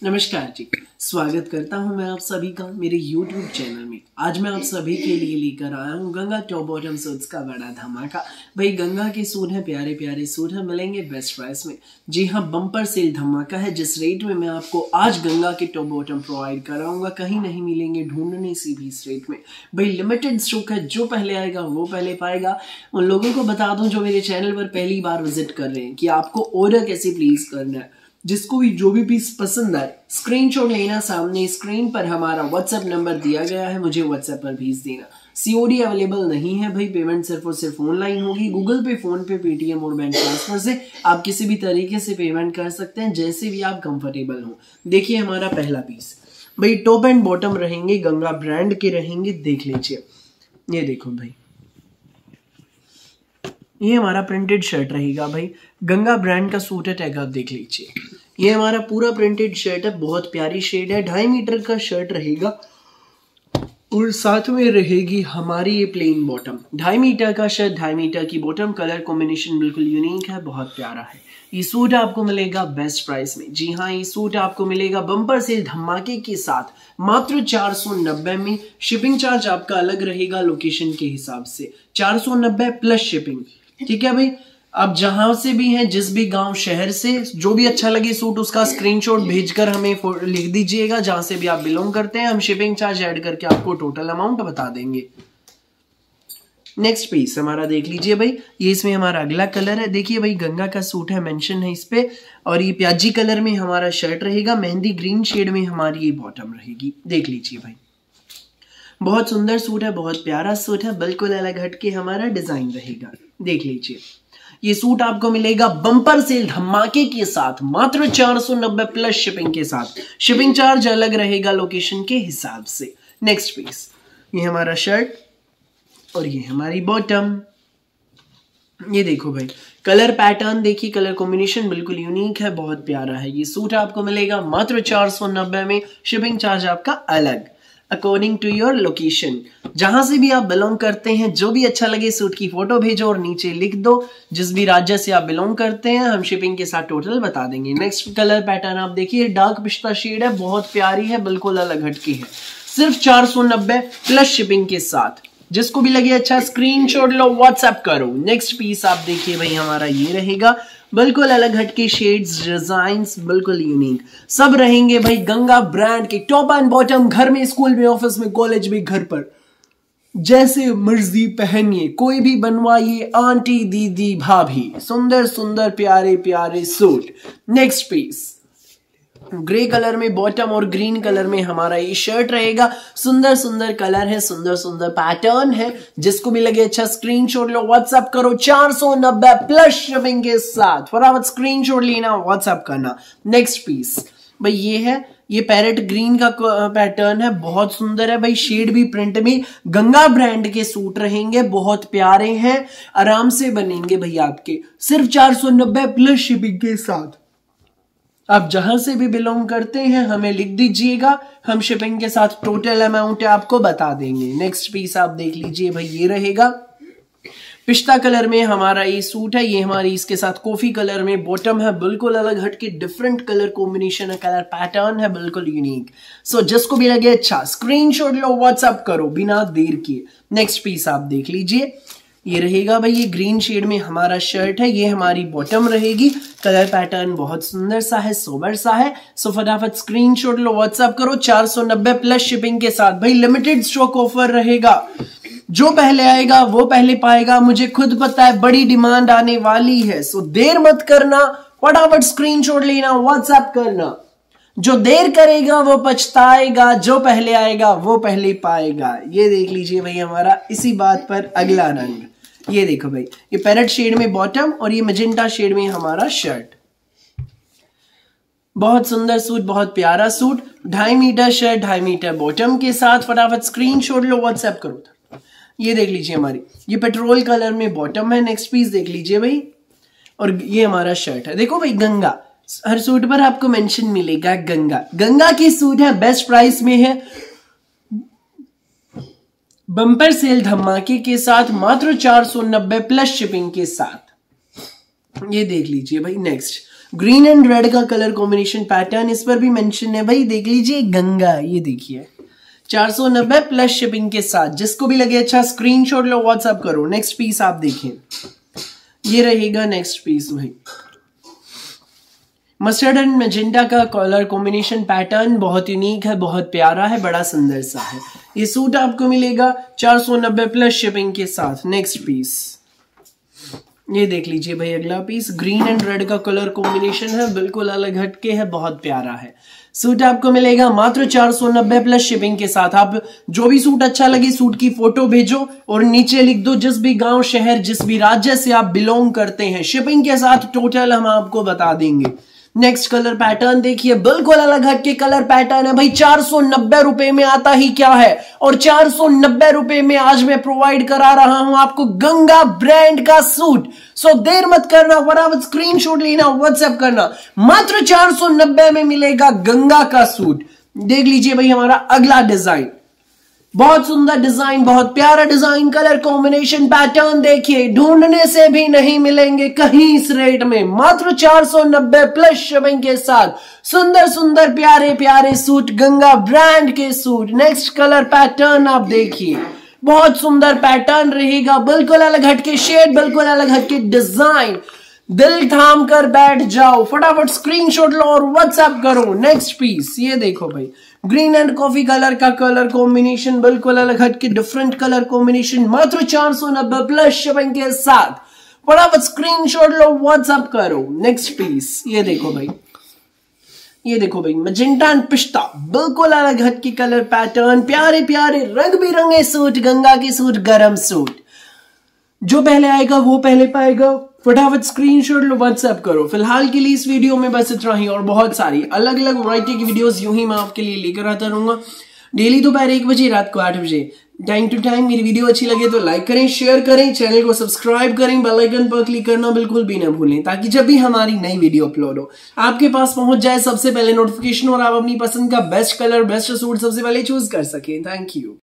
नमस्कार जी, स्वागत करता हूं मैं आप सभी का मेरे YouTube चैनल में। आज मैं आप सभी के लिए लेकर आया हूं गंगा टॉप बॉटम सूट्स का बड़ा धमाका। भाई गंगा के सूट हैं, प्यारे प्यारे सूट हैं, मिलेंगे बेस्ट प्राइस में। जी हाँ, बम्पर सेल धमाका है। जिस रेट में मैं आपको आज गंगा के टॉप बॉटम प्रोवाइड कराऊंगा कहीं नहीं मिलेंगे, ढूंढने से भी इस रेट में। भाई लिमिटेड स्टॉक है, जो पहले आएगा वो पहले पाएगा। उन लोगों को बता दूं जो मेरे चैनल पर पहली बार विजिट कर रहे हैं कि आपको ऑर्डर कैसे प्लेस करना है। जिसको भी जो भी पीस पसंद आए स्क्रीनशॉट लेना, सामने स्क्रीन पर हमारा व्हाट्सएप नंबर दिया गया है, मुझे व्हाट्सएप पर भेज देना। सीओडी अवेलेबल नहीं है भाई, पेमेंट सिर्फ और सिर्फ ऑनलाइन होगी। गूगल पे, फोन पे, पेटीएम और बैंक ट्रांसफर से आप किसी भी तरीके से पेमेंट कर सकते हैं, जैसे भी आप कंफर्टेबल हो। देखिए हमारा पहला पीस भाई टॉप एंड बॉटम रहेंगे, गंगा ब्रांड के रहेंगे, देख लीजिए। ये देखो भाई, ये हमारा प्रिंटेड शर्ट रहेगा भाई, गंगा ब्रांड का सूट है, टैग आप देख लीजिए। ये हमारा पूरा प्रिंटेड शर्ट है, बहुत प्यारी शेड है, 2.5 मीटर का शर्ट रहेगा और साथ में रहेगी हमारी ये प्लेन बॉटम। 2.5 मीटर का शर्ट, 2.5 मीटर की बॉटम, कलर कॉम्बिनेशन बिल्कुल यूनिक है, बहुत प्यारा है। ये सूट आपको मिलेगा बेस्ट प्राइस में। जी हाँ, ये सूट आपको मिलेगा बम्पर सेल धमाके के साथ मात्र 490 में। शिपिंग चार्ज आपका अलग रहेगा लोकेशन के हिसाब से, 490 प्लस शिपिंग। ठीक है भाई, आप जहां से भी हैं, जिस भी गांव शहर से जो भी अच्छा लगे सूट, उसका स्क्रीनशॉट भेजकर हमें लिख दीजिएगा जहां से भी आप बिलोंग करते हैं। हम शिपिंग चार्ज ऐड करके आपको टोटल अमाउंट बता देंगे। नेक्स्ट पीस हमारा देख लीजिए भाई, ये इसमें हमारा अगला कलर है। देखिए भाई, गंगा का सूट है, मेंशन है इस पे, और ये प्याजी कलर में हमारा शर्ट रहेगा, मेहंदी ग्रीन शेड में हमारी ये बॉटम रहेगी। देख लीजिए भाई, बहुत सुंदर सूट है, बहुत प्यारा सूट है, बिल्कुल अलग हटके हमारा डिजाइन रहेगा। देख लीजिए, ये सूट आपको मिलेगा बम्पर सेल धमाके के साथ मात्र 490 प्लस शिपिंग के साथ। शिपिंग चार्ज अलग रहेगा लोकेशन के हिसाब से। नेक्स्ट पीस, ये हमारा शर्ट और ये हमारी बॉटम। ये देखो भाई, कलर पैटर्न देखिए, कलर कॉम्बिनेशन बिल्कुल यूनिक है, बहुत प्यारा है। ये सूट आपको मिलेगा मात्र 490 में, शिपिंग चार्ज आपका अलग अकॉर्डिंग टू योर लोकेशन। जहां से भी आप बिलोंग करते हैं, जो भी अच्छा लगे सूट की फोटो भेजो और नीचे लिख दो जिस भी राज्य से आप बिलोंग करते हैं, हम शिपिंग के साथ टोटल बता देंगे। नेक्स्ट कलर पैटर्न आप देखिए, डार्क पिस्ता शेड है, बहुत प्यारी है, बिल्कुल अलग हटकी है, सिर्फ 490 प्लस शिपिंग के साथ। जिसको भी लगे अच्छा स्क्रीनशॉट लो, व्हाट्सएप करो। नेक्स्ट पीस आप देखिए भाई, हमारा ये रहेगा, बिल्कुल अलग हटके शेड्स, डिजाइन्स बिल्कुल यूनिक, सब रहेंगे भाई गंगा ब्रांड के टॉप एंड बॉटम। घर में, स्कूल में, ऑफिस में, कॉलेज में, घर पर जैसे मर्जी पहनिए, कोई भी बनवाइए, आंटी, दीदी, भाभी, सुंदर सुंदर प्यारे प्यारे suit. Next piece, grey colour में बॉटम और ग्रीन कलर में हमारा ये शर्ट रहेगा। सुंदर सुंदर कलर है, सुंदर सुंदर पैटर्न है, जिसको भी लगे अच्छा स्क्रीनशॉट लो, व्हाट्सएप करो, 490 प्लस शिपिंग के साथ। फटाफट स्क्रीनशॉट लेना, व्हाट्सएप करना। नेक्स्ट पीस भाई, ये है, ये पैरेट ग्रीन का पैटर्न है, बहुत सुंदर है भाई, शेड भी प्रिंट में गंगा ब्रांड के सूट रहेंगे, बहुत प्यारे हैं, आराम से बनेंगे भाई आपके, सिर्फ 490 प्लस शिपिंग के साथ। आप जहां से भी बिलोंग करते हैं हमें लिख दीजिएगा, हम शिपिंग के साथ टोटल अमाउंट आपको बता देंगे। नेक्स्ट पीस आप देख लीजिए भाई, ये रहेगा, पिस्ता कलर में हमारा ये सूट है, ये हमारी इसके साथ कॉफी कलर में बॉटम है, बिल्कुल अलग हटके डिफरेंट कलर कॉम्बिनेशन है, कलर पैटर्न है, बिल्कुल यूनिक। सो जिसको भी लगे अच्छा स्क्रीनशॉट लो, व्हाट्सएप करो बिना देर किए। नेक्स्ट पीस आप देख लीजिए, ये रहेगा भाई, ये ग्रीन शेड में हमारा शर्ट है, ये हमारी बॉटम रहेगी, कलर पैटर्न बहुत सुंदर सा है, सोबर सा है। सो फटाफट स्क्रीनशॉट लो, व्हाट्सएप करो, 490 प्लस शिपिंग के साथ। भाई लिमिटेड स्टॉक ऑफर रहेगा, जो पहले आएगा वो पहले पाएगा, मुझे खुद पता है, बड़ी डिमांड आने वाली है। सो देर मत करना, फटाफट स्क्रीनशॉट लेना, व्हाट्सएप करना। जो देर करेगा वो पछताएगा, जो पहले आएगा वो पहले पाएगा। ये देख लीजिए भाई, हमारा इसी बात पर अगला रंग, ये देखो भाई, ये पैरेट शेड में बॉटम और ये मैजेंटा शेड में हमारा शर्ट, बहुत सुंदर सूट, बहुत प्यारा suit, 2.5 metre shirt, 2.5 metre bottom के साथ। फटाफट स्क्रीनशॉट लो, व्हाट्सएप करो। ये देख लीजिए हमारी, ये पेट्रोल कलर में बॉटम है। नेक्स्ट पीस देख लीजिए भाई, और ये हमारा शर्ट है। देखो भाई, गंगा, हर सूट पर आपको मेंशन मिलेगा गंगा, गंगा की सूट है, बेस्ट प्राइस में है, बम्पर सेल धमाके के साथ मात्र 490 प्लस शिपिंग के साथ। ये देख लीजिए भाई। नेक्स्ट ग्रीन एंड रेड का कलर कॉम्बिनेशन पैटर्न इस पर भी मेंशन है भाई, देख लीजिए गंगा, ये देखिए 490 प्लस शिपिंग के साथ। जिसको भी लगे अच्छा स्क्रीनशॉट लो, व्हाट्सएप करो। नेक्स्ट पीस आप देखें, ये रहेगा नेक्स्ट पीस भाई, मस्टर्ड एंड मैजेंटा का कलर कॉम्बिनेशन पैटर्न बहुत यूनिक है, बहुत प्यारा है, बड़ा सुंदर सा है। ये सूट आपको मिलेगा 490 प्लस शिपिंग के साथ। नेक्स्ट पीस ये देख लीजिए भाई, अगला पीस ग्रीन एंड रेड का कलर कॉम्बिनेशन है, बिल्कुल अलग हटके है, बहुत प्यारा है। सूट आपको मिलेगा मात्र 490 प्लस शिपिंग के साथ। आप जो भी सूट अच्छा लगे सूट की फोटो भेजो और नीचे लिख दो जिस भी गांव, शहर, जिस भी राज्य से आप बिलोंग करते हैं, शिपिंग के साथ टोटल हम आपको बता देंगे। नेक्स्ट कलर पैटर्न देखिए, बिल्कुल अलग हटके कलर पैटर्न है भाई, 490 रुपए में आता ही क्या है, और 490 रुपए में आज मैं प्रोवाइड करा रहा हूं आपको गंगा ब्रांड का सूट। सो देर मत करना, फटाफट स्क्रीनशॉट लेना, व्हाट्सएप करना। मात्र 490 में मिलेगा गंगा का सूट। देख लीजिए भाई हमारा अगला डिजाइन, बहुत सुंदर डिजाइन, बहुत प्यारा डिजाइन, कलर कॉम्बिनेशन पैटर्न देखिए, ढूंढने से भी नहीं मिलेंगे कहीं इस रेट में। मात्र 490 प्लस शिपिंग के साथ सुंदर सुंदर प्यारे प्यारे सूट, गंगा ब्रांड के सूट। नेक्स्ट कलर पैटर्न आप देखिए, बहुत सुंदर पैटर्न रहेगा, बिल्कुल अलग हटके शेड, बिल्कुल अलग हटके डिजाइन। दिल थाम कर बैठ जाओ, फटाफट स्क्रीनशॉट लो और व्हाट्सएप करो। नेक्स्ट पीस ये देखो भाई, ग्रीन एंड कॉफी कलर का कलर कॉम्बिनेशन, बिल्कुल अलग हटके डिफरेंट कलर कॉम्बिनेशन, मात्र 490 प्लस शिपिंग के साथ। फटाफट स्क्रीनशॉट लो, व्हाट्सएप करो। नेक्स्ट पीस ये देखो भाई, ये देखो भाई मजेंटा एंड पिस्ता, बिल्कुल अलग हटके कलर पैटर्न, प्यारे प्यारे रंग बिरंगे सूट, गंगा के सूट, गरम सूट। जो पहले आएगा वो पहले पाएगा, फटाफट स्क्रीनशॉट लो, व्हाट्सएप करो। फिलहाल के लिए इस वीडियो में बस इतना ही, और बहुत सारी अलग अलग वैरायटी की वीडियोस यूं ही मैं आपके लिए लेकर आता रहूंगा डेली, दोपहर 1 बजे, रात को 8 बजे, टाइम टू टाइम। मेरी वीडियो अच्छी लगे तो लाइक करें, शेयर करें, चैनल को सब्सक्राइब करें, बेल आइकन पर क्लिक करना बिल्कुल भी ना भूलें, ताकि जब भी हमारी नई वीडियो अपलोड हो आपके पास पहुंच जाए सबसे पहले नोटिफिकेशन, और आप अपनी पसंद का बेस्ट कलर, बेस्ट सूट सबसे पहले चूज कर सकें। Thank you.